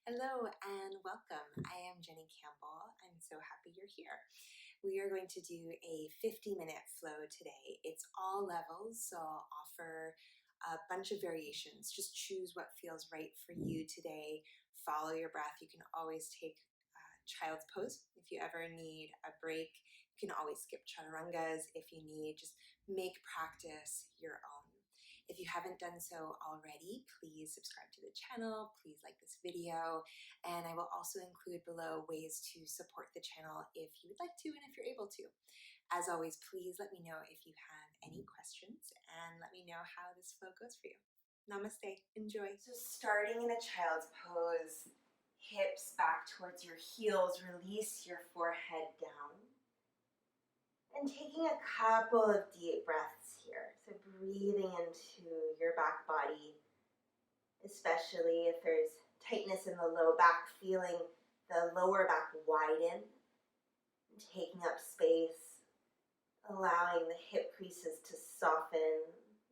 Hello and welcome. I am Jenny Campbell. I'm so happy you're here. We are going to do a 50-minute flow today. It's all levels, so I'll offer a bunch of variations. Just choose what feels right for you today. Follow your breath. You can always take child's pose if you ever need a break. You can always skip chaturangas if you need. Just make practice your own. If you haven't done so already, please subscribe to the channel, please like this video, and I will also include below ways to support the channel if you would like to and if you're able to. As always, please let me know if you have any questions and let me know how this flow goes for you. Namaste. Enjoy. So starting in a child's pose, hips back towards your heels, release your forehead down. And taking a couple of deep breaths here. So breathing into your back body, especially if there's tightness in the low back, feeling the lower back widen, and taking up space, allowing the hip creases to soften,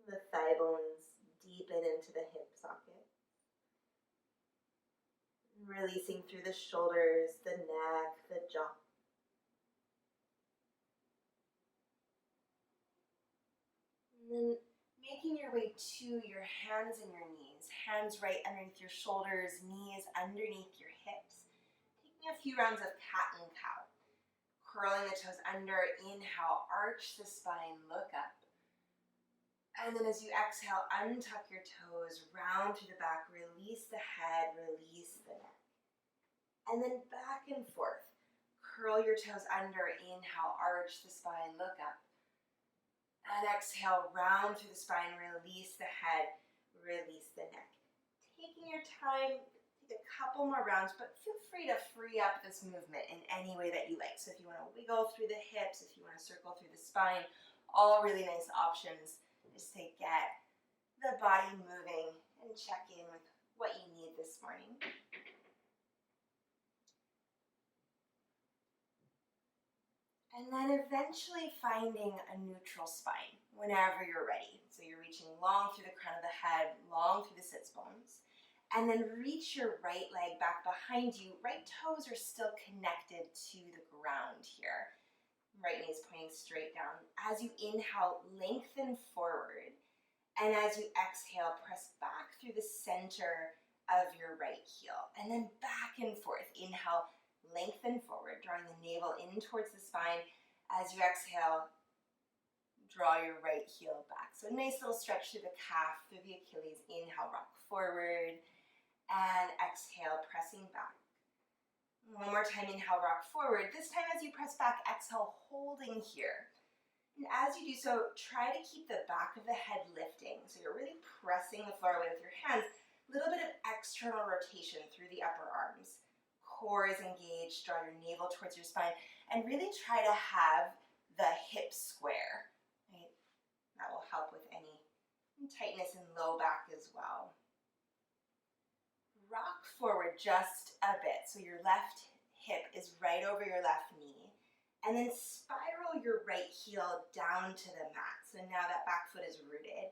the thigh bones deepen into the hip socket. Releasing through the shoulders, the neck, the jaw. And then making your way to your hands and your knees. Hands right underneath your shoulders, knees underneath your hips. Taking a few rounds of cat and cow. Curling the toes under, inhale, arch the spine, look up. And then as you exhale, untuck your toes, round through the back, release the head, release the neck. And then back and forth. Curl your toes under, inhale, arch the spine, look up. And exhale, round through the spine, release the head, release the neck. Taking your time, take a couple more rounds, but feel free to free up this movement in any way that you like. So if you want to wiggle through the hips, if you want to circle through the spine, all really nice options. Just to get the body moving and check in with what you need this morning. And then eventually finding a neutral spine whenever you're ready. So you're reaching long through the crown of the head, long through the sits bones. And then reach your right leg back behind you. Right toes are still connected to the ground here. Right knee is pointing straight down. As you inhale, lengthen forward. And as you exhale, press back through the center of your right heel. And then back and forth. Inhale, lengthen forward, drawing the navel in towards the spine. As you exhale, draw your right heel back. So a nice little stretch through the calf, through the Achilles. Inhale, rock forward. And exhale, pressing back. One more time, inhale, rock forward. This time as you press back, exhale, holding here. And as you do so, try to keep the back of the head lifting. So you're really pressing the floor away with your hands. A little bit of external rotation through the upper arms. Core is engaged, draw your navel towards your spine, and really try to have the hips square. Right? That will help with any tightness in low back as well. Rock forward just a bit, so your left hip is right over your left knee, and then spiral your right heel down to the mat. So now that back foot is rooted.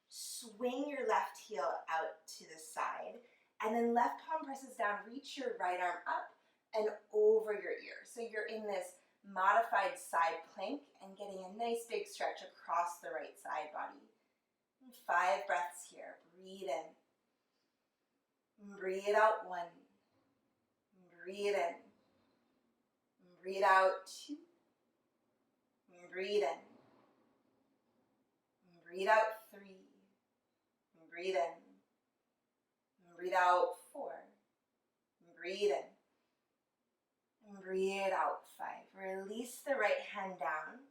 Swing your left heel out to the side, and then left palm presses down, reach your right arm up and over your ear. So you're in this modified side plank and getting a nice big stretch across the right side body. And 5 breaths here. Breathe in. Breathe out 1. Breathe in. Breathe out 2. Breathe in. Breathe out 3. Breathe in. Breathe out 4. Breathe in. And breathe out 5. Release the right hand down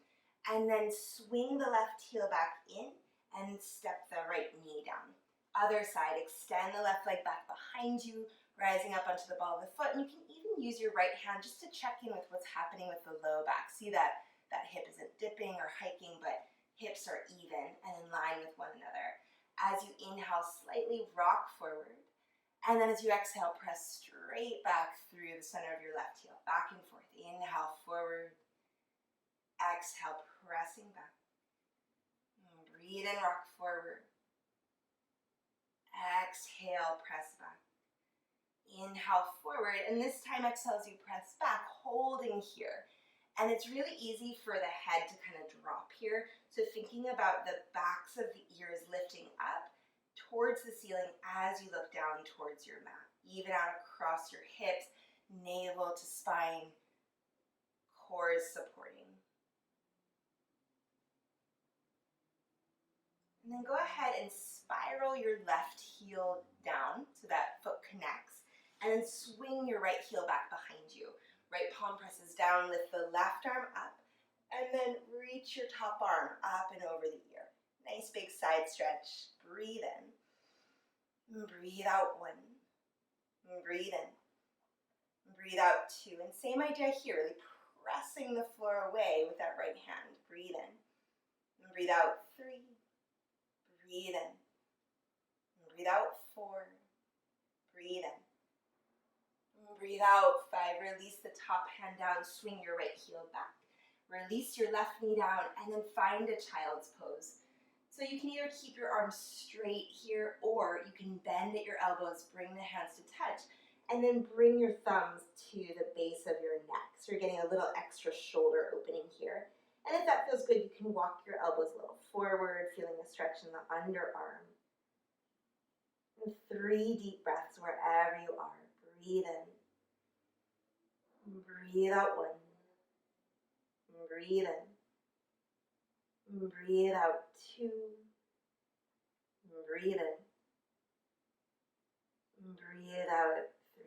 and then swing the left heel back in and step the right knee down. Other side, extend the left leg back behind you, rising up onto the ball of the foot. And you can even use your right hand just to check in with what's happening with the low back. See that hip isn't dipping or hiking, but hips are even and in line with one another. As you inhale, slightly rock forward. And then as you exhale, press straight back through the center of your left heel. Back and forth. Inhale, forward. Exhale, pressing back. Breathe in, rock forward. Exhale, press back. Inhale forward, and this time exhale as you press back, holding here. And it's really easy for the head to kind of drop here. So thinking about the backs of the ears lifting up towards the ceiling as you look down towards your mat. Even out across your hips, navel to spine, core is supporting. And then go ahead and spiral your left heel down so that foot connects. And then swing your right heel back behind you. Right palm presses down, lift the left arm up, and then reach your top arm up and over the ear. Nice big side stretch. Breathe in. Breathe out 1. Breathe in. Breathe out 2. And same idea here, really pressing the floor away with that right hand. Breathe in. Breathe out 3. Breathe in. Breathe out 4. Breathe in. Breathe out 5. Release the top hand down. Swing your right heel back. Release your left knee down and then find a child's pose. So you can either keep your arms straight here or you can bend at your elbows, bring the hands to touch, and then bring your thumbs to the base of your neck. So you're getting a little extra shoulder opening here. And if that feels good, you can walk your elbows a little forward, feeling a stretch in the underarm. And 3 deep breaths wherever you are. Breathe in. Breathe out 1. Breathe in. Breathe out 2. Breathe in. Breathe out 3.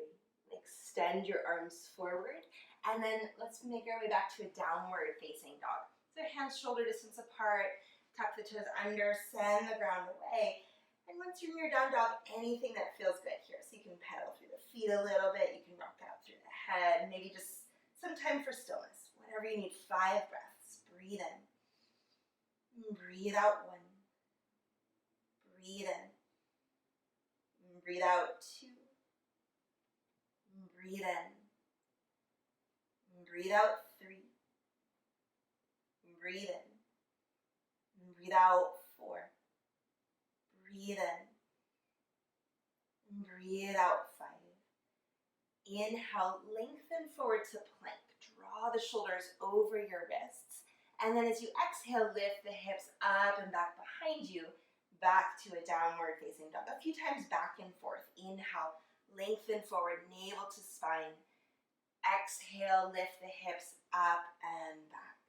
Extend your arms forward. And then let's make our way back to a downward facing dog. So hands shoulder distance apart. Tuck the toes under. Send the ground away. And once you're in your down dog, anything that feels good here. So you can pedal through the feet a little bit. You can rock out through the head. Maybe just some time for stillness. Whatever you need. 5 breaths. Breathe in. Breathe out 1. Breathe in. Breathe out 2. Breathe in. Breathe out 3. Breathe in. Breathe out 4. Breathe in. Breathe out 5. Inhale, lengthen forward to plank. Draw the shoulders over your wrists. And then as you exhale, lift the hips up and back behind you, back to a downward facing dog. A few times back and forth. Inhale, lengthen forward, navel to spine. Exhale, lift the hips up and back.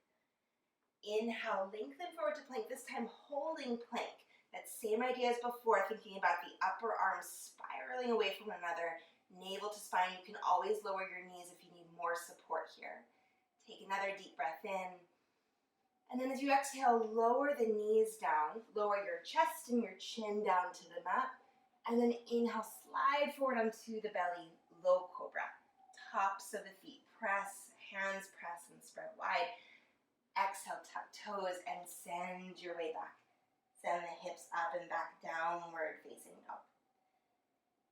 Inhale, lengthen forward to plank, this time holding plank. That same idea as before, thinking about the upper arms spiraling away from one another, navel to spine. You can always lower your knees if you need more support here. Take another deep breath in. And then as you exhale, lower the knees down, lower your chest and your chin down to the mat. And then inhale, slide forward onto the belly, low cobra. Tops of the feet, press, hands press and spread wide. Exhale, tuck toes and send your way back. Send the hips up and back, downward facing dog.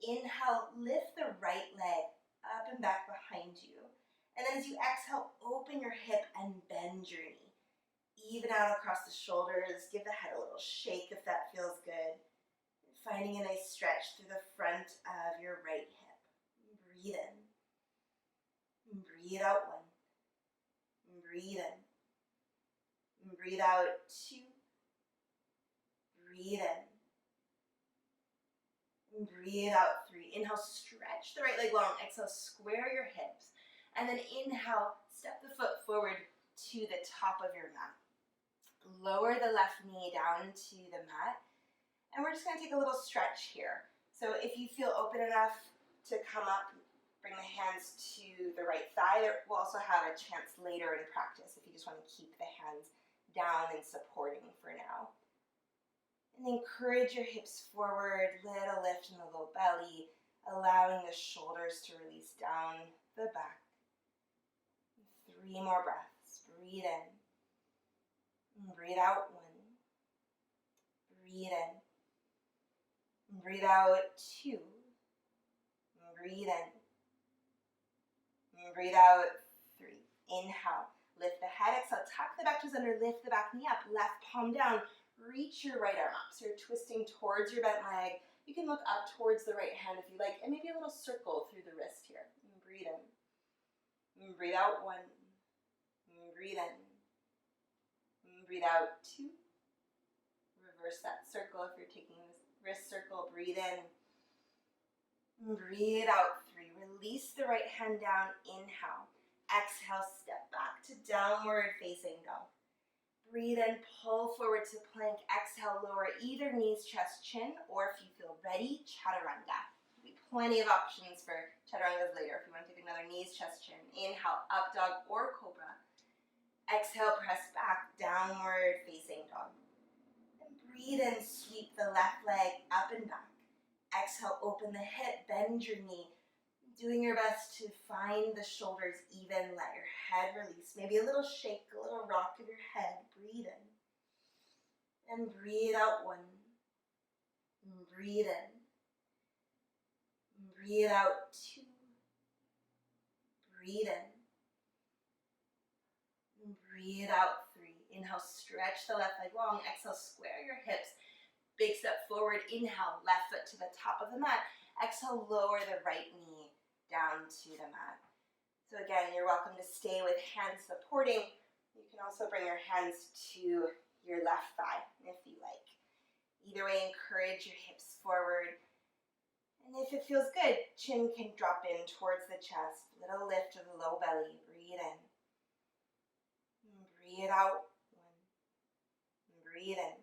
Inhale, lift the right leg up and back behind you. And then as you exhale, open your hip and bend your knee. Even out across the shoulders, give the head a little shake if that feels good. Finding a nice stretch through the front of your right hip. Breathe in. Breathe out 1. Breathe in. Breathe out 2. Breathe in. Breathe out 3. Inhale, stretch the right leg long. Exhale, square your hips. And then inhale, step the foot forward to the top of your mat. Lower the left knee down to the mat. And we're just going to take a little stretch here. So if you feel open enough to come up, bring the hands to the right thigh. We'll also have a chance later in practice if you just want to keep the hands down and supporting for now. And encourage your hips forward, little lift in the low belly, allowing the shoulders to release down the back. 3 more breaths. Breathe in. Breathe out 1. Breathe in. Breathe out 2. Breathe in. Breathe out 3. Inhale. Lift the head. Exhale. Tuck the back toes under. Lift the back knee up. Left palm down. Reach your right arm up. So you're twisting towards your bent leg. You can look up towards the right hand if you like, and maybe a little circle through the wrist here. And breathe in. And breathe out, 1. And breathe in. And breathe out, 2. Reverse that circle if you're taking this wrist circle. Breathe in. And breathe out, 3. Release the right hand down. Inhale. Exhale, step back to downward facing dog. Breathe in, pull forward to plank. Exhale, lower either knees, chest, chin, or if you feel ready, chaturanga. There'll be plenty of options for chaturangas later if you want to take another knees, chest, chin. Inhale, up dog or cobra. Exhale, press back, downward facing dog. And breathe in, sweep the left leg up and back. Exhale, open the hip, bend your knee. Doing your best to find the shoulders even, let your head release. Maybe a little shake, a little rock of your head. Breathe in. And breathe out, 1. And breathe in. And breathe out, 2. Breathe in. And breathe out, 3. Inhale, stretch the left leg long. Exhale, square your hips. Big step forward. Inhale, left foot to the top of the mat. Exhale, lower the right knee down to the mat. So again, you're welcome to stay with hands supporting. You can also bring your hands to your left thigh if you like. Either way, encourage your hips forward. And if it feels good, chin can drop in towards the chest. Little lift of the low belly. Breathe in. And breathe out. 1. And breathe in.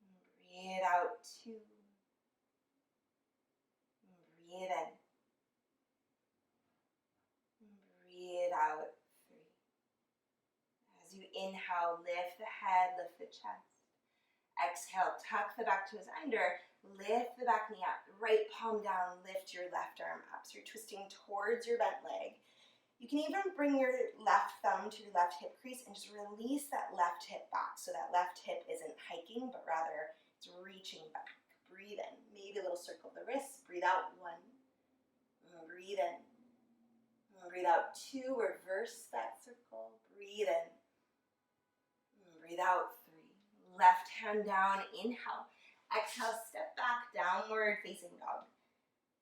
And breathe out. 2. Breathe in. Breathe out. 3. As you inhale, lift the head, lift the chest. Exhale, tuck the back toes under, lift the back knee up, right palm down, lift your left arm up. So you're twisting towards your bent leg. You can even bring your left thumb to your left hip crease and just release that left hip back. So that left hip isn't hiking, but rather it's reaching back. Breathe in. Maybe a little circle of the wrists. Breathe out. 1. And breathe in. And breathe out. 2. Reverse that circle. Breathe in. And breathe out. 3. Left hand down. Inhale. Exhale. Step back. Downward facing dog.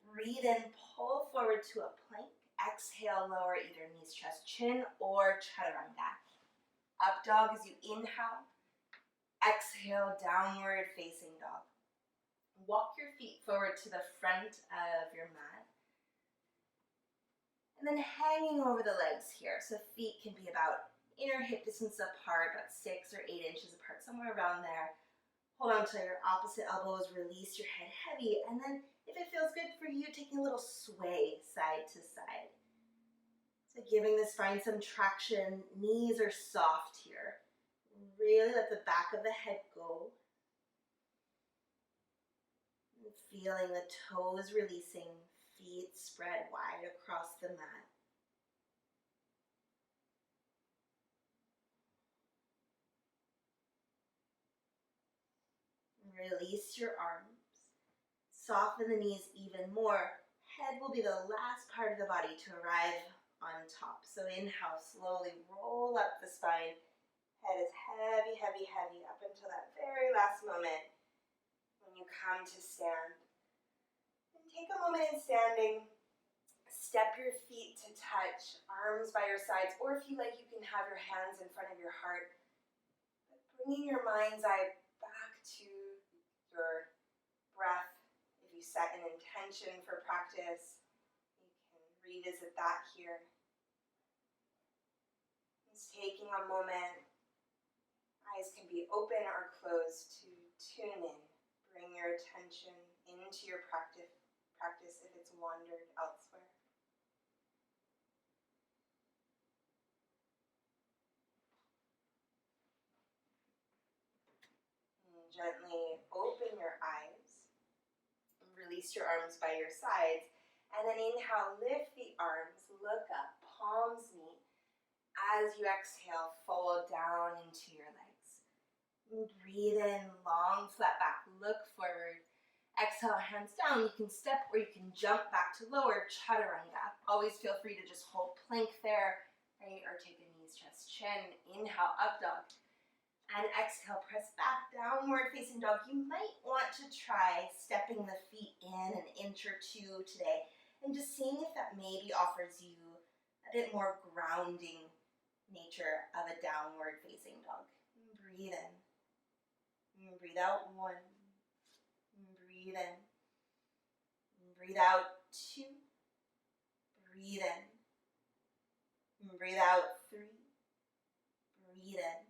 Breathe in. Pull forward to a plank. Exhale. Lower either knees, chest, chin, or chaturanga. Up dog as you inhale. Exhale. Downward facing dog. Walk your feet forward to the front of your mat. And then hanging over the legs here. So feet can be about inner hip distance apart, about 6 or 8 inches apart, somewhere around there. Hold on to your opposite elbows, release your head heavy, and then if it feels good for you, taking a little sway side to side. So giving the spine some traction, knees are soft here. Really let the back of the head go. Feeling the toes releasing, feet spread wide across the mat. Release your arms. Soften the knees even more. Head will be the last part of the body to arrive on top. So inhale, slowly roll up the spine. Head is heavy, heavy, heavy up until that very last moment when you come to stand. Take a moment in standing, step your feet to touch, arms by your sides, or if you like, you can have your hands in front of your heart. But bringing your mind's eye back to your breath. If you set an intention for practice, you can revisit that here. Just taking a moment, eyes can be open or closed to tune in. Bring your attention into your practice if it's wandered elsewhere. And gently open your eyes. Release your arms by your sides. And then inhale, lift the arms, look up, palms meet. As you exhale, fold down into your legs. And breathe in, long, flat back, look forward. Exhale, hands down. You can step or you can jump back to lower chaturanga. Always feel free to just hold plank there, right? Or take a knees, chest, chin. Inhale, up dog. And exhale, press back, downward facing dog. You might want to try stepping the feet in an inch or two today and just seeing if that maybe offers you a bit more grounding nature of a downward facing dog. Breathe in. Breathe out, 1. Breathe in. Breathe out, 2. Breathe in. Breathe out, 3. Breathe in.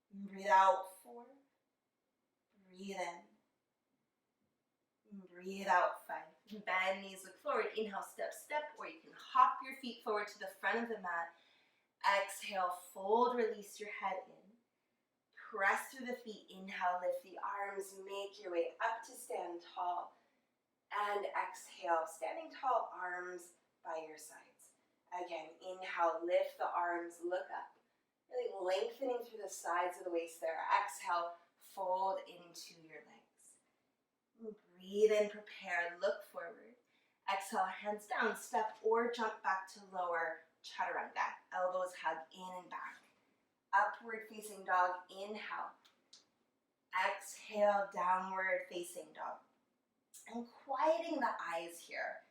Breathe out, 4. Breathe in. Breathe out, 5. Bend knees, look forward. Inhale, step, step, or you can hop your feet forward to the front of the mat. Exhale, fold, release your head in. Press through the feet. Inhale, lift the arms. Make your way up to stand tall. And exhale, standing tall, arms by your sides. Again, inhale, lift the arms, look up. Really lengthening through the sides of the waist there. Exhale, fold into your legs. Breathe in, prepare, look forward. Exhale, hands down, step or jump back to lower chaturanga. Elbows hug in and back. Upward facing dog, inhale. Exhale, downward facing dog. And quieting the eyes here.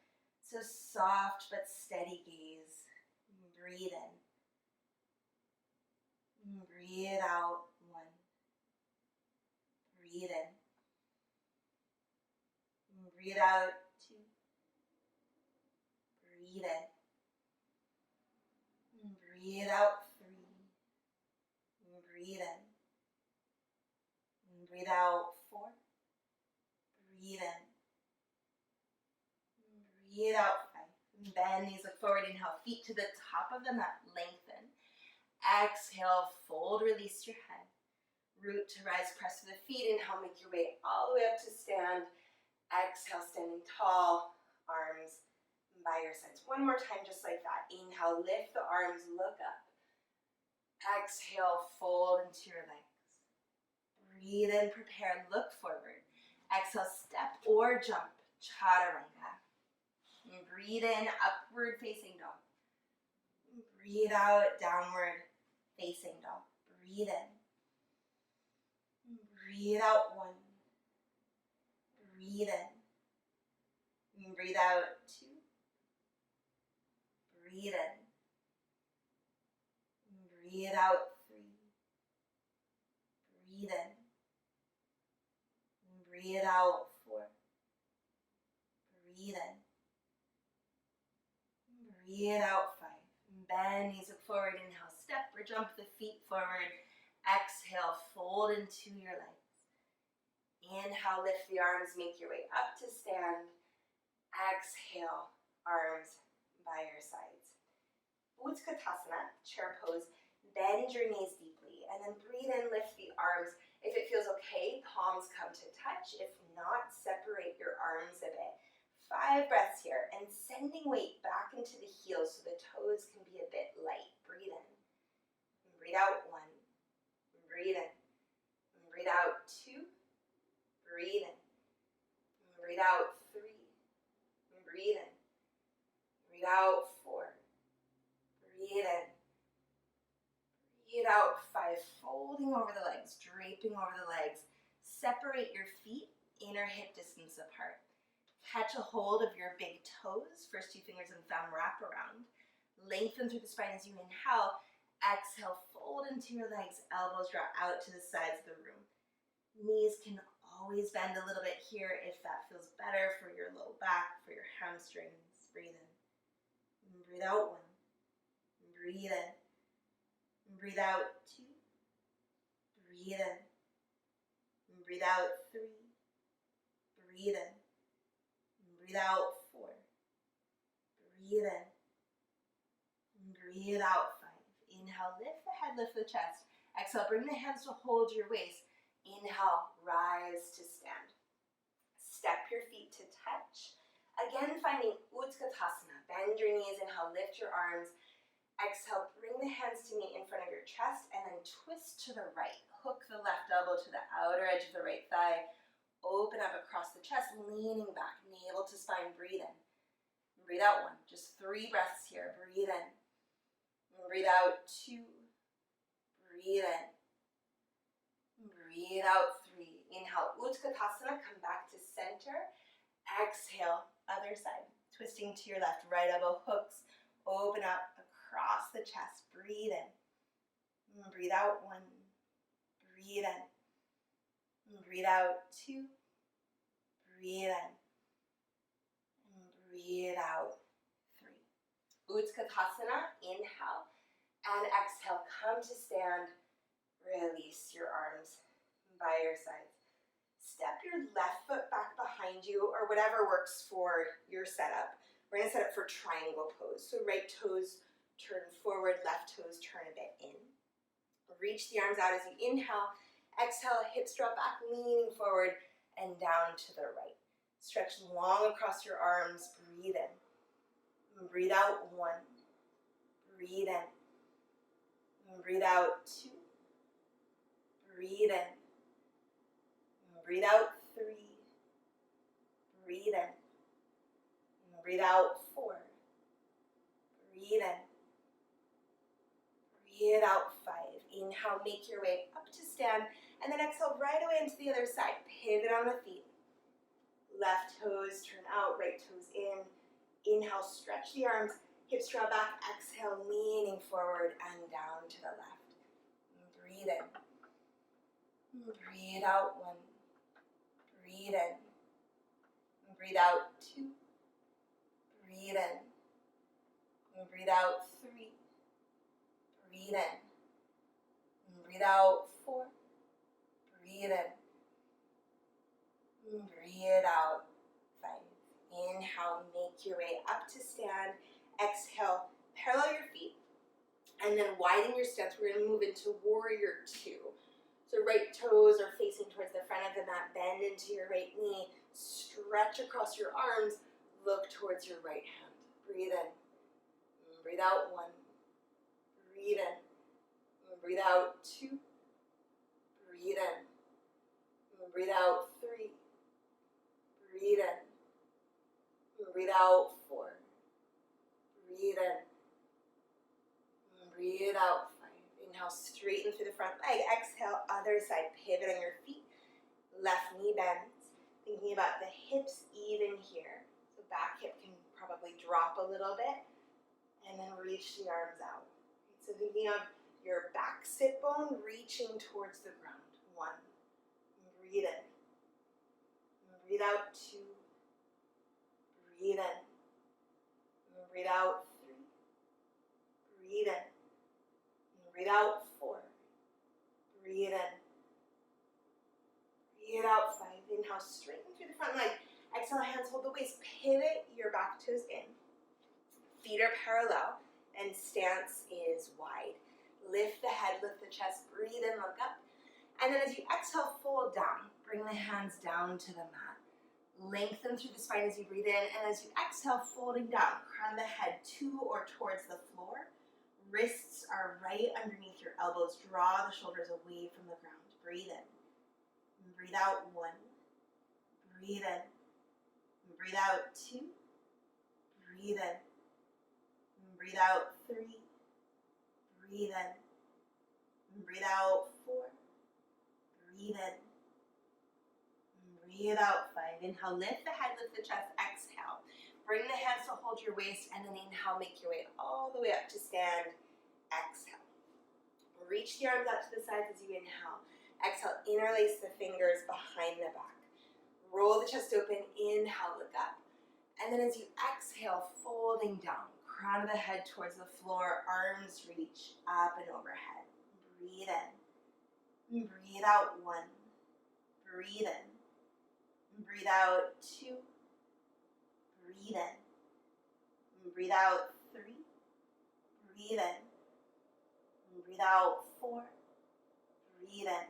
So soft but steady gaze. Breathe in. Breathe out, 1. Breathe in. Breathe out, 2. Breathe in. Breathe out, 3. Breathe in. Breathe out, 4. Breathe in. Breathe out, 5. Bend knees, look forward. Inhale, feet to the top of the mat, lengthen. Exhale, fold, release your head. Root to rise, press to the feet. Inhale, make your way all the way up to stand. Exhale, standing tall, arms by your sides. One more time, just like that. Inhale, lift the arms, look up. Exhale, fold into your legs. Breathe in, prepare, look forward. Exhale, step or jump, chaturanga. And breathe in, upward facing dog. Breathe out, downward facing dog. Breathe in. Breathe out, 1. Breathe in. Breathe out, 2. Breathe in. Breathe out, 3. Breathe in. Breathe out, 4. Breathe in. Breathe out, 5. Bend knees, look forward. Inhale, step or jump the feet forward. Exhale, fold into your legs. Inhale, lift the arms, make your way up to stand. Exhale, arms by your sides. Utkatasana, chair pose. Bend your knees deeply and then breathe in, lift the arms. If it feels okay, palms come to touch. If not, separate your arms a bit. 5 breaths here, and sending weight back into the heels so the toes can be a bit light. Breathe in. Breathe out, 1. Breathe in. Breathe out, 2. Breathe in. Breathe out, 3. Breathe in. Breathe out, 4. Breathe in. Breathe out, 5. Folding over the legs, draping over the legs. Separate your feet, inner hip distance apart. Catch a hold of your big toes. First 2 fingers and thumb wrap around. Lengthen through the spine as you inhale. Exhale, fold into your legs. Elbows draw out to the sides of the room. Knees can always bend a little bit here if that feels better for your low back, for your hamstrings. Breathe in. Breathe out, 1. Breathe in. Breathe out, 2. Breathe in. Breathe out, 3. Breathe in. Breathe out, 4. Breathe in. Breathe out, 5. Inhale, lift the head, lift the chest. Exhale, bring the hands to hold your waist. Inhale, rise to stand. Step your feet to touch. Again, finding Utkatasana. Bend your knees, inhale, lift your arms. Exhale, bring the hands to meet in front of your chest and then twist to the right. Hook the left elbow to the outer edge of the right thigh. Open up across the chest, leaning back, navel to spine. Breathe in. Breathe out, 1. Just 3 breaths here. Breathe in. Breathe out, 2. Breathe in. breathe out 3. Inhale, Utkatasana, come back to center. Exhale, other side. Twisting to your left, right elbow hooks. Open up across the chest. Breathe in. Breathe out 1. Breathe in. Breathe out 2. Breathe in. Breathe out 3. Utkatasana, inhale. And exhale, come to stand. Release your arms by your sides. Step your left foot back behind you, or whatever works for your setup. We're going to set up for triangle pose. So right toes turn forward, left toes turn a bit in. Reach the arms out as you inhale. Exhale, hips drop back, leaning forward and down to the right. Stretch long across your arms. Breathe in. Breathe out 1. Breathe in. Breathe out 2. Breathe in. Breathe out 3. Breathe in. Breathe out 4. Breathe in. Breathe out 5. Inhale, make your way up to stand, and then exhale right away into the other side. Pivot on the feet. Left toes turn out, right toes in. Inhale, stretch the arms, hips draw back. Exhale, leaning forward and down to the left. Breathe in. Breathe out 1. Breathe in. Breathe out 2. Breathe in. Breathe out 3. Breathe in. Breathe out 4. Breathe in. Breathe out 5. Inhale, make your way up to stand. Exhale, parallel your feet. And then widen your stance. We're going to move into warrior 2. So right toes are facing towards the front of the mat. Bend into your right knee. Stretch across your arms. Look towards your right hand. Breathe in. Breathe out 1. Breathe in. Breathe out 2. Breathe in. Breathe out 3. Breathe in. Breathe out 4. Breathe in. Breathe out 5. Inhale, straighten through the front leg. Exhale, other side. Pivot on your feet. Left knee bends. Thinking about the hips even here. So back hip can probably drop a little bit. And then reach the arms out. So thinking of your back sit bone reaching towards the ground. 1. Breathe in. Breathe out 2. Breathe in. Breathe out 3. Breathe in. Breathe out 4. Breathe in. Breathe out 5. Inhale, straighten through the front leg. Exhale, hands hold the waist. Pivot your back toes in. Feet are parallel and stance is wide. Lift the head, lift the chest, breathe in, look up. And then as you exhale, fold down. Bring the hands down to the mat. Lengthen through the spine as you breathe in. And as you exhale, folding down. Crown the head to or towards the floor. Wrists are right underneath your elbows. Draw the shoulders away from the ground. Breathe in. Breathe out 1. Breathe in. Breathe out 2. Breathe in. Breathe out 3. Breathe in. Breathe out 4. Breathe in. Breathe out 5. Inhale, lift the head, lift the chest. Exhale. Bring the hands to hold your waist, and then inhale, make your way all the way up to stand. Exhale. Reach the arms out to the sides as you inhale. Exhale, interlace the fingers behind the back. Roll the chest open, inhale, look up. And then as you exhale, folding down. Crown of the head towards the floor, arms reach up and overhead. Breathe in. Breathe out 1. Breathe in. Breathe out 2. Breathe in. Breathe out 3. Breathe in. Breathe out 4. Breathe in.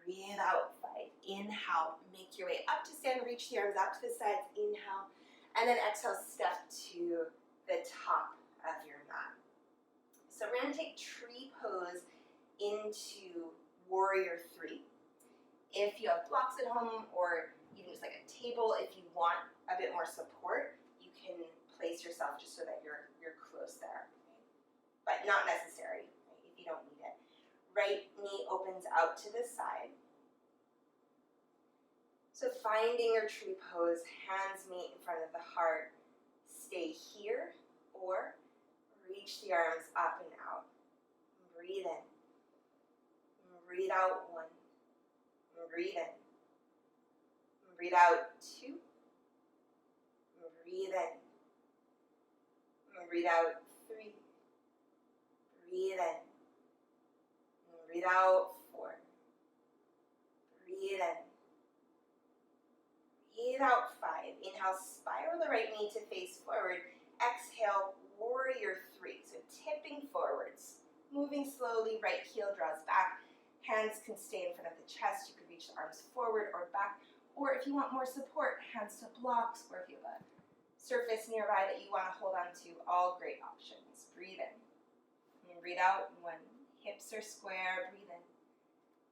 Breathe out 5. Inhale, make your way up to stand, reach the arms out to the sides. Inhale. And then exhale, step to the top of your mat. So we're going to take tree pose into warrior 3. If you have blocks at home or even just like a table, if you want a bit more support, you can place yourself just so that you're close there. But not necessary if you don't need it. Right knee opens out to the side. So finding your tree pose, hands meet in front of the heart. Stay here or reach the arms up and out. Breathe in. Breathe out 1. Breathe in. Breathe out 2. Breathe in. Breathe out 3. Breathe in. Breathe out 4. Breathe in. Breathe out 5. Inhale, spiral the right knee to face forward. Exhale, warrior 3. So tipping forwards. Moving slowly, right heel draws back. Hands can stay in front of the chest. You could reach the arms forward or back. Or if you want more support, hands to blocks, or if you have a surface nearby that you want to hold on to, all great options. Breathe in. And breathe out 1. Hips are square. Breathe in.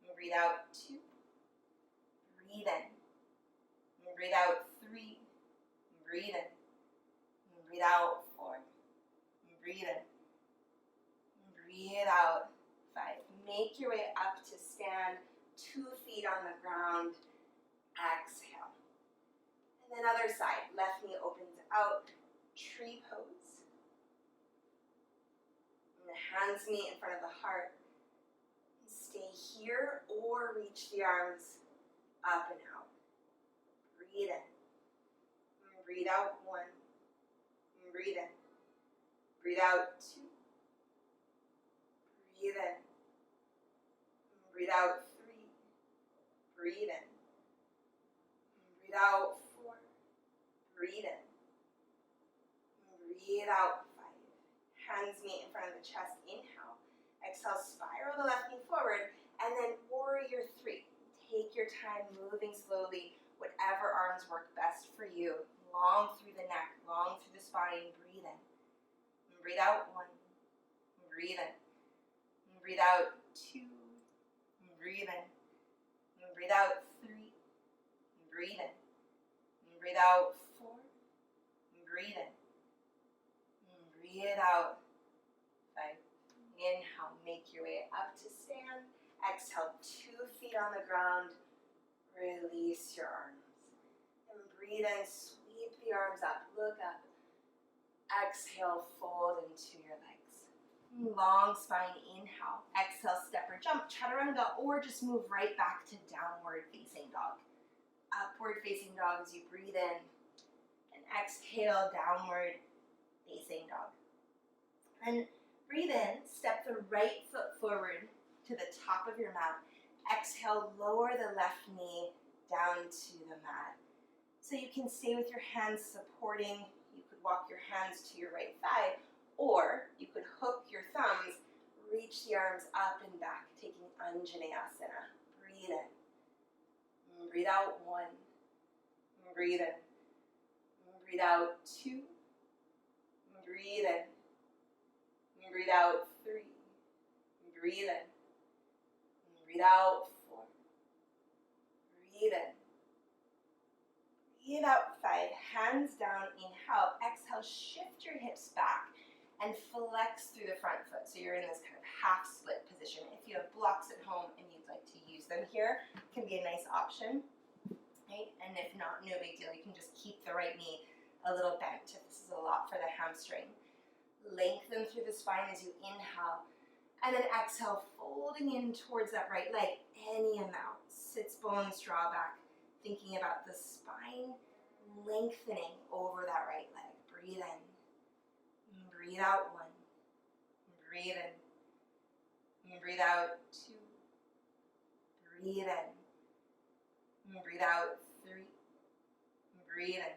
And breathe out 2. Breathe in. And breathe out 3. And breathe in. And breathe out 4. And breathe in. And breathe out 5. Make your way up to stand. 2 feet on the ground. Exhale. And then other side. Left knee opens out. Tree pose. And the hands meet in front of the heart. Stay here or reach the arms up and out. Breathe in. And breathe out 1. And breathe in. Breathe out 2. Breathe in. And breathe out 3. Breathe in. And breathe out 4. Breathe in. And breathe out 5. Hands meet in front of the chest. Inhale. Exhale, spiral the left knee forward. And then warrior 3. Take your time moving slowly. Whatever arms work best for you. Long through the neck, long through the spine. Breathe in. And breathe out 1. And breathe in. And breathe out 2. And breathe in. And breathe out 3. And breathe in. And breathe out 4. And breathe in. And breathe out 5. Inhale, make your way up to stand. Exhale, 2 feet on the ground. Release your arms. And breathe in, sweep the arms up, look up. Exhale, fold into your legs. Long spine, inhale. Exhale, step or jump, chaturanga, or just move right back to downward facing dog. Upward facing dog as you breathe in. And exhale, downward facing dog. And breathe in, step the right foot forward to the top of your mat. Exhale, lower the left knee down to the mat. So you can stay with your hands supporting. You could walk your hands to your right thigh, or you could hook your thumbs, reach the arms up and back, taking Untitled. Breathe in. And breathe out 1. And breathe in. And breathe out 2. And breathe in. And breathe out 3. And breathe in. Breathe out 4. Breathe in. Breathe out 5. Hands down. Inhale. Exhale. Shift your hips back and flex through the front foot. So you're in this kind of half split position. If you have blocks at home and you'd like to use them here, it can be a nice option. Right? And if not, no big deal. You can just keep the right knee a little bent if this is a lot for the hamstring. Lengthen through the spine as you inhale. And then exhale, folding in towards that right leg, any amount. Sits bones, draw back, thinking about the spine lengthening over that right leg. Breathe in. And breathe out 1. And breathe in. And breathe out 2. Breathe in. And breathe out 3. And breathe in.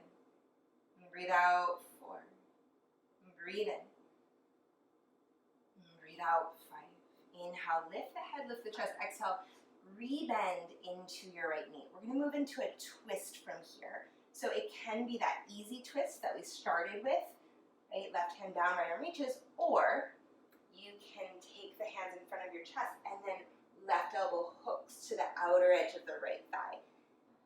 And breathe out 4. And breathe in. And breathe out 5. Inhale, lift the head, lift the chest. Exhale, rebend into your right knee. We're going to move into a twist from here. So it can be that easy twist that we started with, right? Left hand down, right arm reaches, or you can take the hands in front of your chest and then left elbow hooks to the outer edge of the right thigh.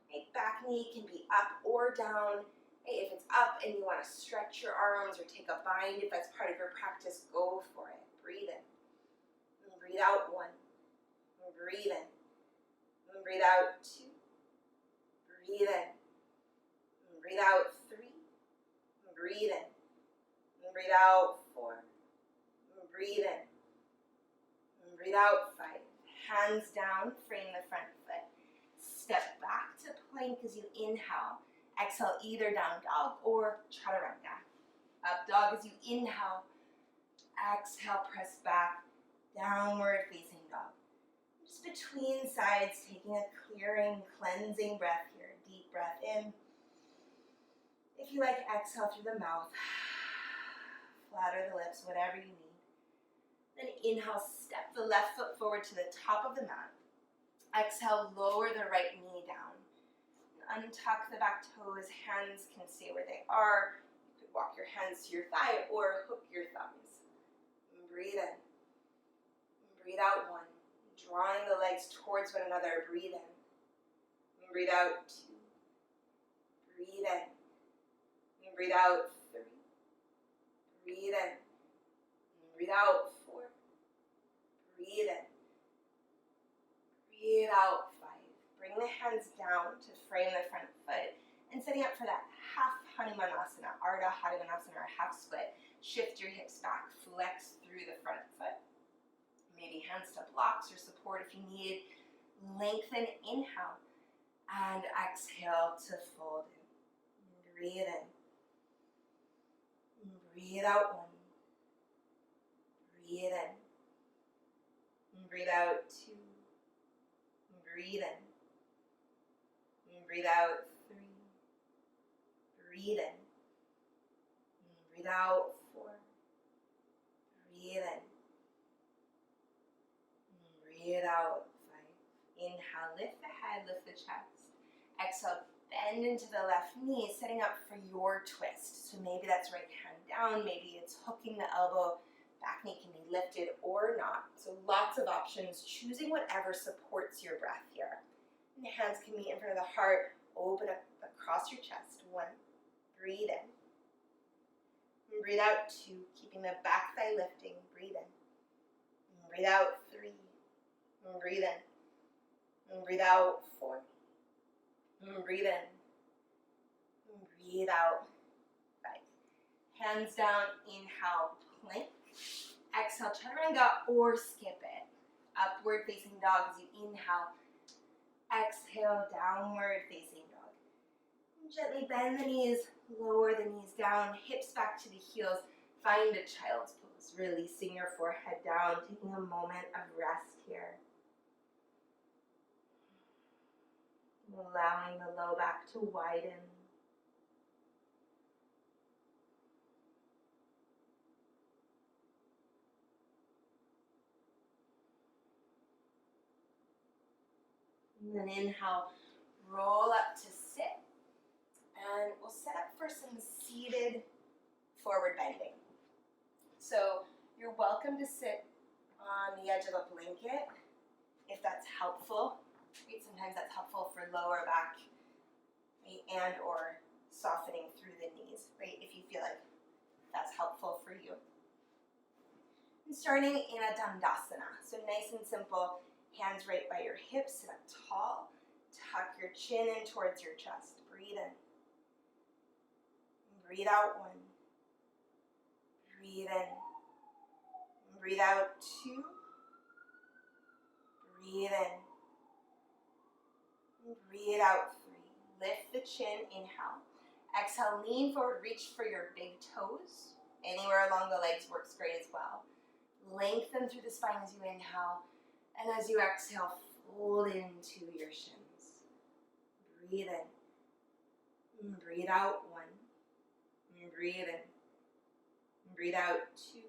Right? Back knee can be up or down. Right? If it's up and you want to stretch your arms or take a bind, if that's part of your practice, go for it. Breathe in. Breathe out 1. Breathe in. Breathe out 2. Breathe in. Breathe out 3. Breathe in. Breathe out 4. Breathe in. Breathe out 5. Hands down, frame the front foot. Step back to plank as you inhale. Exhale either down dog or chaturanga. Up dog as you inhale. Exhale, press back. Downward facing dog. Just between sides, taking a clearing, cleansing breath here. Deep breath in. If you like, exhale through the mouth. Flatter the lips, whatever you need. Then inhale, step the left foot forward to the top of the mat. Exhale, lower the right knee down. Untuck the back toes, hands can stay where they are. You could walk your hands to your thigh or hook your thumbs. Breathe in. Breathe out 1. Drawing the legs towards one another, breathe in. Breathe out 2. Breathe in. Breathe out 3. Breathe in. Breathe out 4. Breathe in. Breathe out 5. Bring the hands down to frame the front foot and setting up for that half Hanumanasana, Ardha Hanumanasana, or half split. Shift your hips back, flex through the front foot. Maybe hands to blocks or support if you need. Lengthen, inhale, and exhale to fold in. Breathe in. Breathe out 1. Breathe in. Breathe out 2. Breathe in. Breathe out 3. Breathe in. Breathe out 4. Breathe in. Breathe out 5. Inhale, lift the head, lift the chest. Exhale, bend into the left knee, setting up for your twist. So maybe that's right hand down, maybe it's hooking the elbow. Back knee can be lifted or not. So lots of options, choosing whatever supports your breath here. And the hands can meet in front of the heart. Open up across your chest. 1. Breathe in. And breathe out 2, keeping the back thigh lifting. Breathe in. And breathe out 3. And breathe in. And breathe out 4. And breathe in. And breathe out 5. Hands down, inhale, plank. Exhale, chaturanga or skip it. Upward facing dog as you inhale. Exhale, downward facing dog. Gently bend the knees, lower the knees down, hips back to the heels. Find a child's pose, releasing your forehead down, taking a moment of rest here. Allowing the low back to widen. And then inhale, roll up to sit. And we'll set up for some seated forward bending. So you're welcome to sit on the edge of a blanket if that's helpful. Right? Sometimes that's helpful for lower back, right? And or softening through the knees, right? If you feel like that's helpful for you. And starting in a Dandasana. So nice and simple. Hands right by your hips, sit up tall. Tuck your chin in towards your chest. Breathe in. Breathe out 1. Breathe in. Breathe out 2. Breathe in. Breathe out 3. Lift the chin, inhale. Exhale, lean forward, reach for your big toes. Anywhere along the legs works great as well. Lengthen through the spine as you inhale. And as you exhale, fold into your shins. Breathe in. Breathe out 1. Breathe in. Breathe out 2.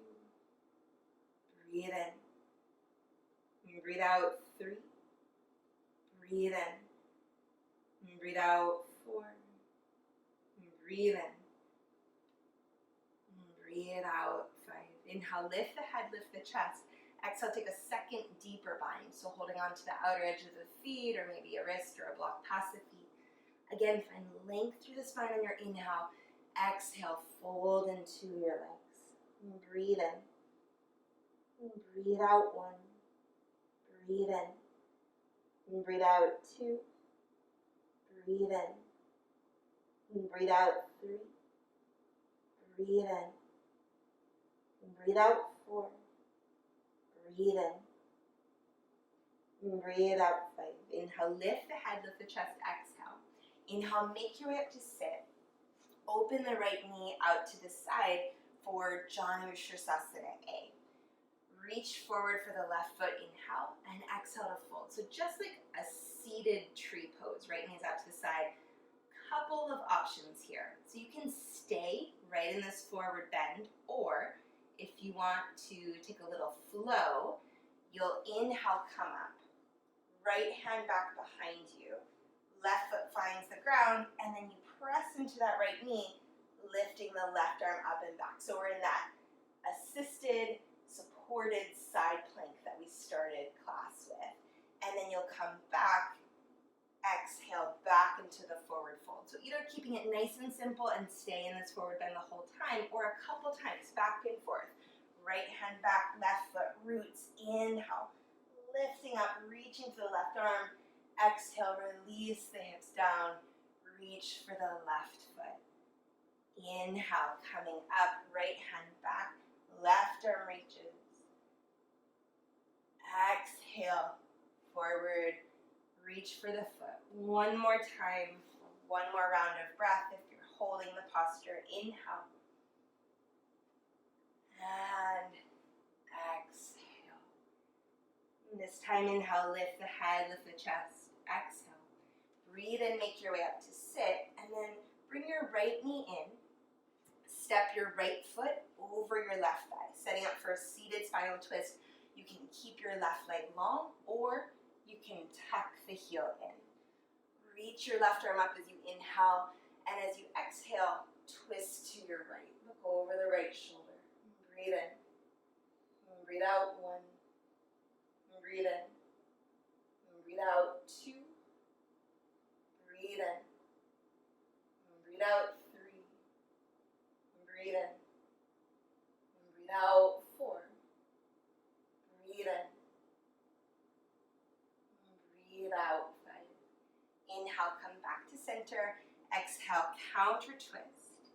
Breathe in. Breathe out 3. Breathe in. Breathe out 4. Breathe in. Breathe out 5. Inhale, lift the head, lift the chest. Exhale, take a second deeper bind. So holding on to the outer edge of the feet or maybe a wrist or a block past the feet. Again, find length through the spine on your inhale. Exhale, fold into your legs. Breathe in. Breathe out 1. Breathe in. And breathe out 2. Breathe in. And breathe out 3. Breathe in. And breathe out 4. Breathe in. And breathe out 5. Inhale, lift the head, lift the chest, exhale. Inhale, make your way up to sit. Open the right knee out to the side for Janushrasana A. Reach forward for the left foot, inhale, and exhale to fold. So just like a seated tree pose, right knee's out to the side. Couple of options here. So you can stay right in this forward bend, or if you want to take a little flow, you'll inhale, come up. Right hand back behind you. Left foot finds the ground, and then you press into that right knee, lifting the left arm up and back. So we're in that assisted, supported side plank that we started class with. And then you'll come back, exhale back into the forward fold. So either keeping it nice and simple and stay in this forward bend the whole time, or a couple times back and forth. Right hand back, left foot roots, inhale, lifting up, reaching for the left arm, exhale, release the hips down, reach for the left foot. Inhale, coming up, right hand back, left arm reaches. Exhale, forward, reach for the foot. One more time, one more round of breath if you're holding the posture. Inhale. And exhale. And this time, inhale, lift the head, lift the chest. Exhale. Breathe in, make your way up to sit, and then bring your right knee in. Step your right foot over your left thigh, setting up for a seated spinal twist. You can keep your left leg long, or you can tuck the heel in. Reach your left arm up as you inhale, and as you exhale, twist to your right. Look over the right shoulder. Breathe in. Breathe out 1. Breathe in. Breathe out 2. Breathe in. Breathe out 3. Breathe in. Breathe out 4. Breathe in. Breathe out 5. Inhale, come back to center. Exhale, counter twist.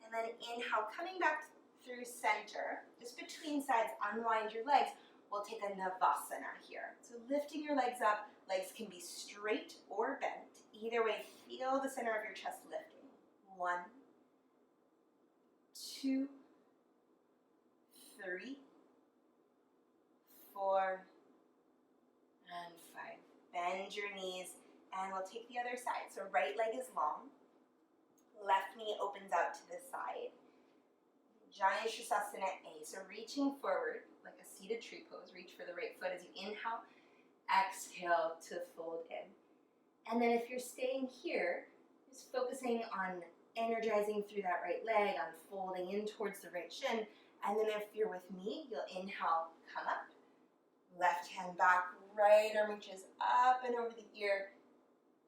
And then inhale, coming back through center, just between sides, unwind your legs. We'll take a Navasana here. So lifting your legs up, legs can be straight or bent. Either way, feel the center of your chest lifting. 1, 2, 3, 4, and 5. Bend your knees, and we'll take the other side. So right leg is long, left knee opens out to the side. Janushrasana A. So reaching forward like a seated tree pose. Reach for the right foot as you inhale, exhale to fold in. And then if you're staying here, just focusing on energizing through that right leg, on folding in towards the right shin. And then if you're with me, you'll inhale, come up. Left hand back, right arm reaches up and over the ear.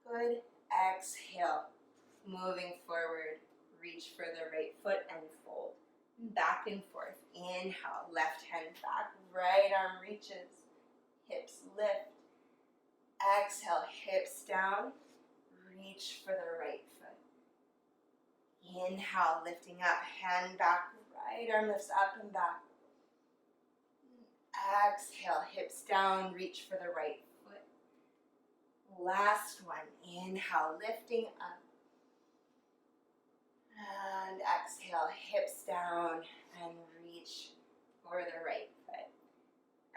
Good. Exhale. Moving forward, reach for the right foot and fold. Back and forth. Inhale, left hand back, right arm reaches. Hips lift. Exhale, hips down. Reach for the right foot. Inhale, lifting up, hand back, right arm lifts up and back. Exhale, hips down, reach for the right foot. Last one. Inhale, lifting up. And exhale, hips down and reach for the right foot.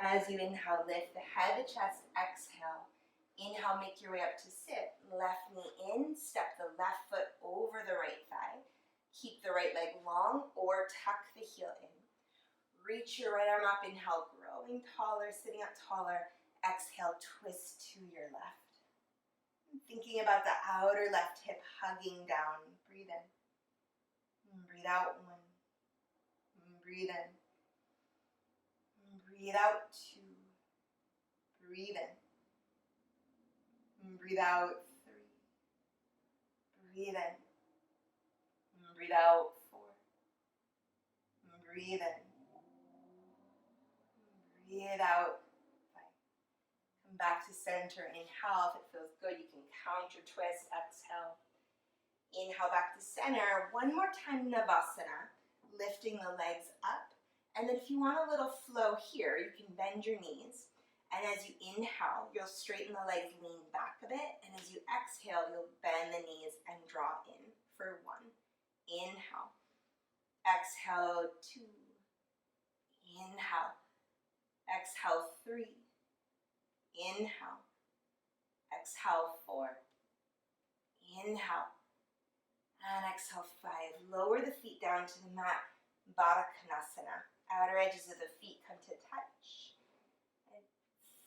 As you inhale, lift the head, the chest, exhale. Inhale, make your way up to sit. Left knee in, step the left foot over the right thigh. Keep the right leg long or tuck the heel in. Reach your right arm up, inhale, growing taller, sitting up taller. Exhale, twist to your left. Thinking about the outer left hip hugging down. Breathe in. Breathe out 1. Breathe in. Breathe out 2. Breathe in. Breathe out 3. Breathe in. Breathe out 4. Breathe in. Breathe out 5. Come Back to center. Inhale. If it feels good, you can counter twist. Exhale. Inhale back to center. One more time, Navasana. Lifting the legs up. And then if you want a little flow here, you can bend your knees. And as you inhale, you'll straighten the legs, lean back a bit. And as you exhale, you'll bend the knees and draw in for 1. Inhale. Exhale, 2. Inhale. Exhale, 3. Inhale. Exhale, 4. Inhale. And exhale, 5. Lower the feet down to the mat. Dandasana. Outer edges of the feet come to touch.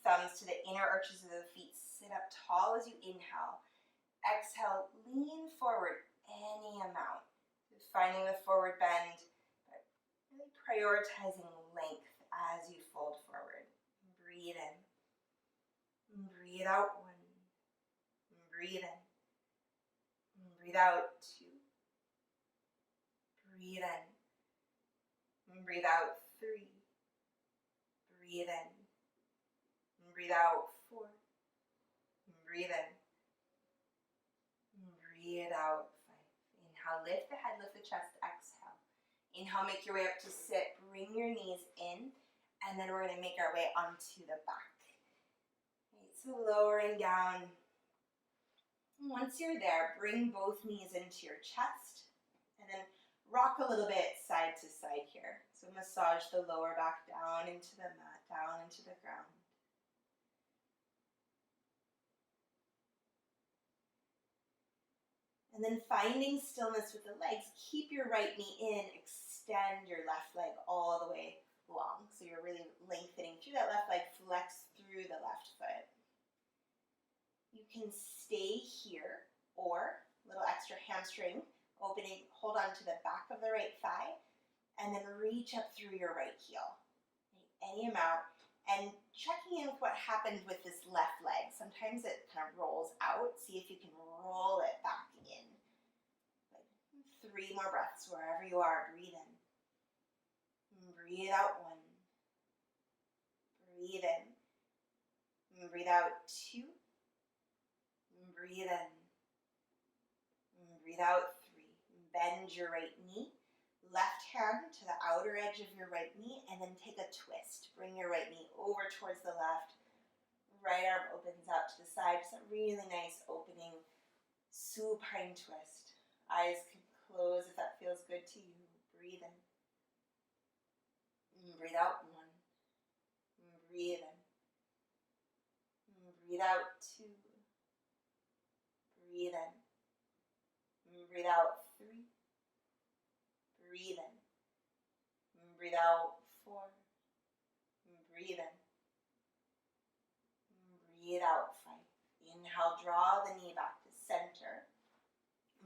Thumbs to the inner arches of the feet. Sit up tall as you inhale. Exhale, lean forward any amount. Finding the forward bend, but really prioritizing length as you fold forward. Breathe in. Breathe out. 1. Breathe in. Breathe out. 2. Breathe in. Breathe out. 3. Breathe in. Breathe out. 4. Breathe in. Breathe out. 5. Inhale, lift the head, lift the chest, exhale. Inhale, make your way up to sit. Bring your knees in, and then we're going to make our way onto the back. Right, so lowering down. Once you're there, bring both knees into your chest, and then rock a little bit side to side here. So massage the lower back down into the mat, down into the ground. And then finding stillness with the legs, keep your right knee in, extend your left leg all the way long. So you're really lengthening through that left leg, flex through the left foot. You can stay here, or a little extra hamstring, opening, hold on to the back of the right thigh, and then reach up through your right heel. Any amount. And checking in with what happened with this left leg. Sometimes it kind of rolls out. See if you can roll it back in. 3 more breaths wherever you are. Breathe in. Breathe out. 1. Breathe in. Breathe out. 2. Breathe in. Breathe out. 3. Bend your right knee. Left hand to the outer edge of your right knee, and then take a twist. Bring your right knee over towards the left. Right arm opens out to the side. Just a really nice opening supine twist. Eyes can close if that feels good to you. Breathe in. Breathe out. 1. Breathe in. Breathe out. 2. Breathe in. Breathe out. 3. Breathe in. Breathe out. 4. Breathe in. Breathe out. 5. Inhale, draw the knee back to center.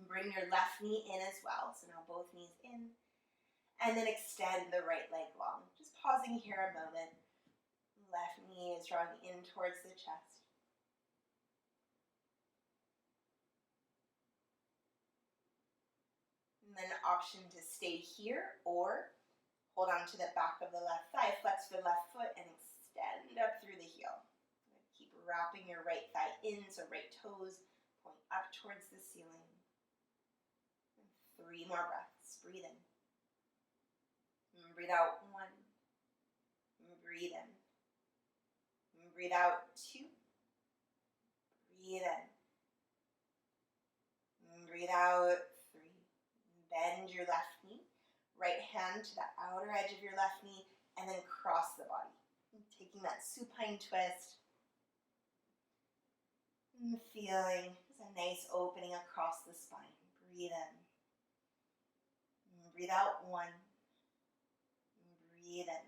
Bring your left knee in as well. So now both knees in. And then extend the right leg long. Just pausing here a moment. Left knee is drawing in towards the chest. And then option to stay here or hold on to the back of the left thigh, flex the left foot, and extend up through the heel. Keep wrapping your right thigh in, so right toes point up towards the ceiling. And 3 more breaths. Breathe in. Breathe out. 1. Breathe in. Breathe out. 2. Breathe in. Breathe out. Bend your left knee, right hand to the outer edge of your left knee, and then cross the body. Taking that supine twist, and feeling a nice opening across the spine. Breathe in. Breathe out. 1. Breathe in.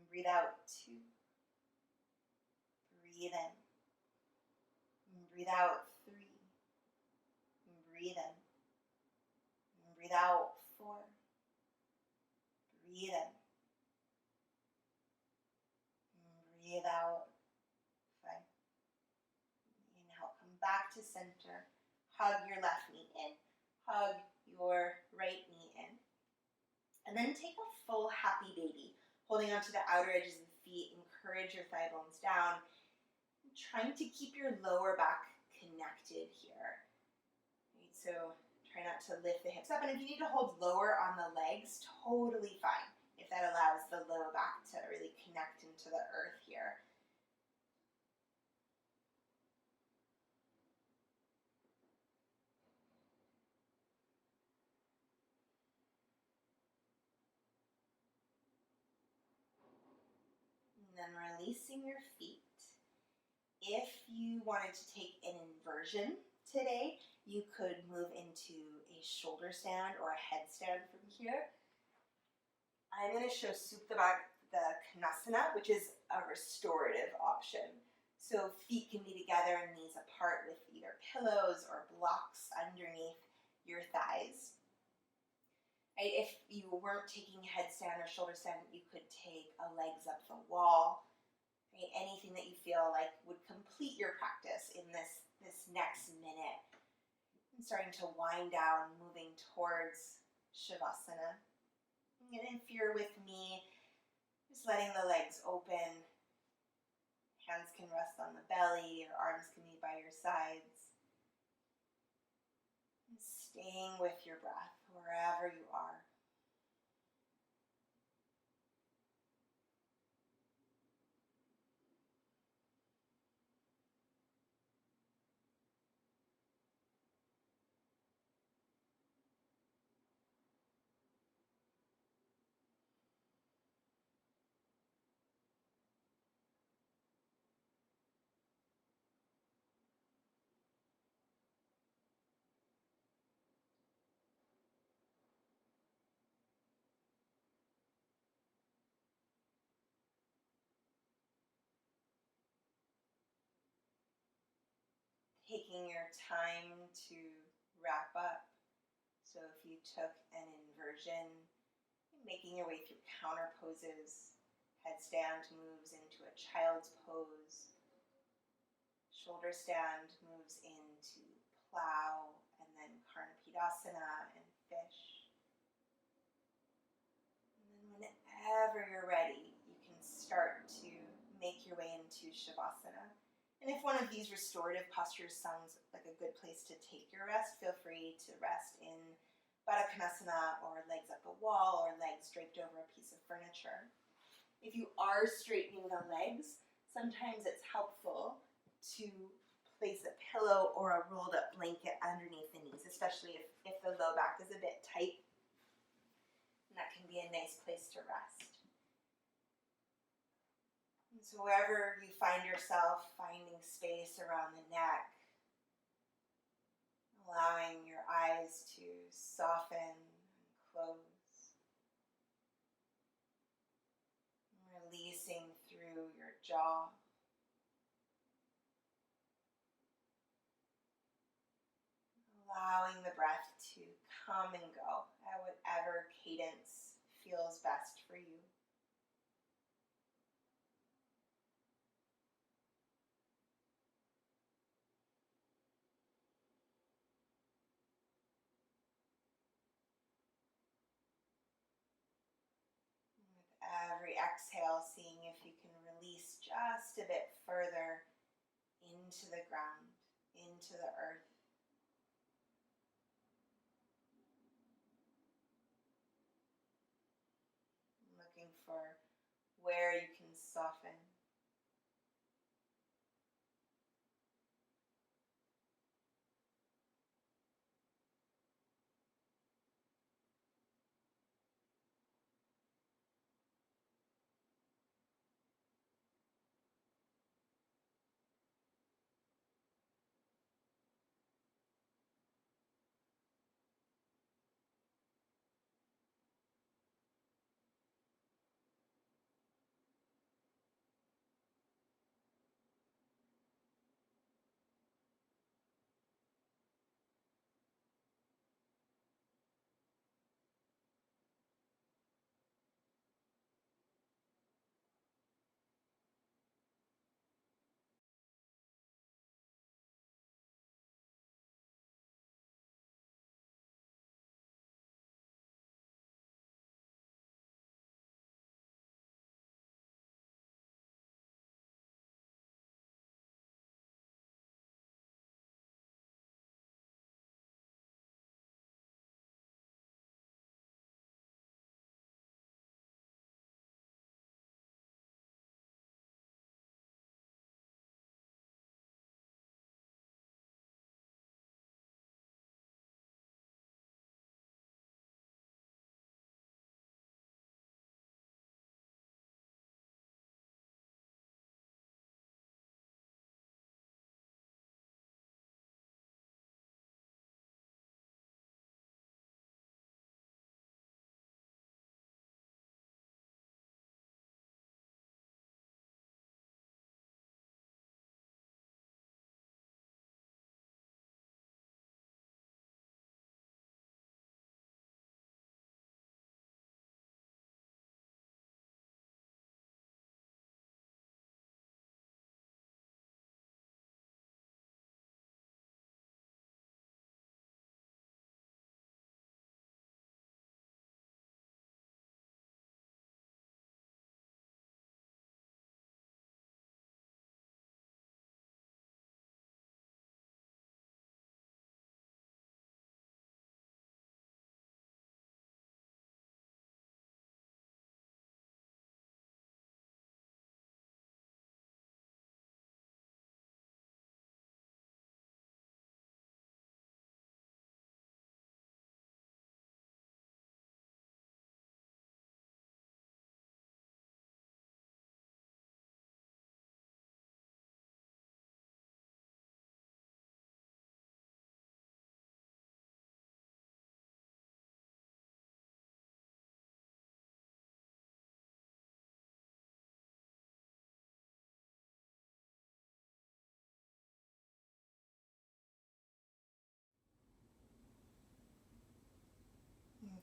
Breathe out. 2. Breathe in. Breathe out. 3. Breathe in. Breathe out. 4. Breathe in. Breathe out. 5. Inhale, come back to center. Hug your left knee in. Hug your right knee in. And then take a full happy baby, holding onto the outer edges of the feet, encourage your thigh bones down. Trying to keep your lower back connected here. Right, so try not to lift the hips up, and if you need to hold lower on the legs, totally fine, if that allows the lower back to really connect into the earth here. And then releasing your feet. If you wanted to take an inversion today, you could move into a shoulder stand or a headstand from here. I'm going to show the Dandasana, which is a restorative option. So feet can be together and knees apart with either pillows or blocks underneath your thighs. Right? If you weren't taking headstand or shoulder stand, you could take a legs up the wall. Right? Anything that you feel like would complete your practice in this next minute. And starting to wind down, moving towards Shavasana. And if you're with me, just letting the legs open. Hands can rest on the belly, your arms can be by your sides. And staying with your breath wherever you are. Taking your time to wrap up. So if you took an inversion, making your way through counter poses, headstand moves into a child's pose, shoulder stand moves into plow, and then Karnapidasana and fish. And then whenever you're ready, you can start to make your way into Shavasana. And if one of these restorative postures sounds like a good place to take your rest, feel free to rest in Baddha Konasana or legs up the wall or legs draped over a piece of furniture. If you are straightening the legs, sometimes it's helpful to place a pillow or a rolled up blanket underneath the knees, especially if the low back is a bit tight. And that can be a nice place to rest. And so wherever you find yourself, finding space around the neck, allowing your eyes to soften and close, releasing through your jaw. Allowing the breath to come and go at whatever cadence feels best for you. Every exhale, seeing if you can release just a bit further into the ground, into the earth. Looking for where you can soften.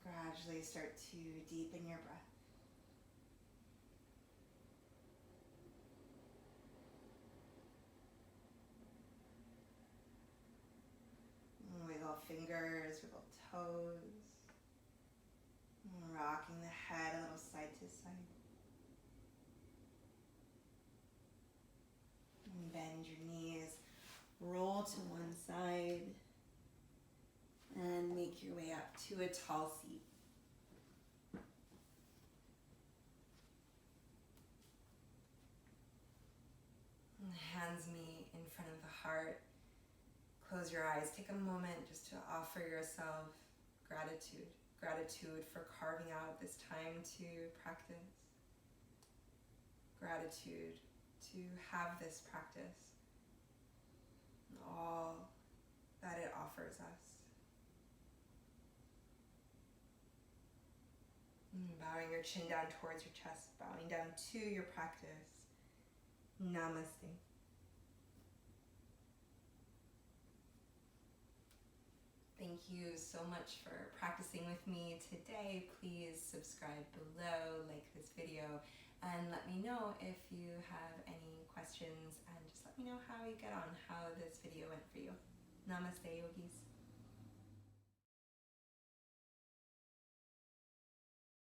Gradually start to deepen your breath. Wiggle fingers, wiggle toes. Rocking the head a little side to side. And bend your knees, roll to one side, and make your way up to a tall seat. And hands meet in front of the heart. Close your eyes. Take a moment just to offer yourself gratitude. Gratitude for carving out this time to practice. Gratitude to have this practice and all that it offers us. Bowing your chin down towards your chest, bowing down to your practice. Namaste. Thank you so much for practicing with me today. Please subscribe below, like this video, and let me know if you have any questions, and just let me know how you get on, how this video went for you. Namaste, yogis.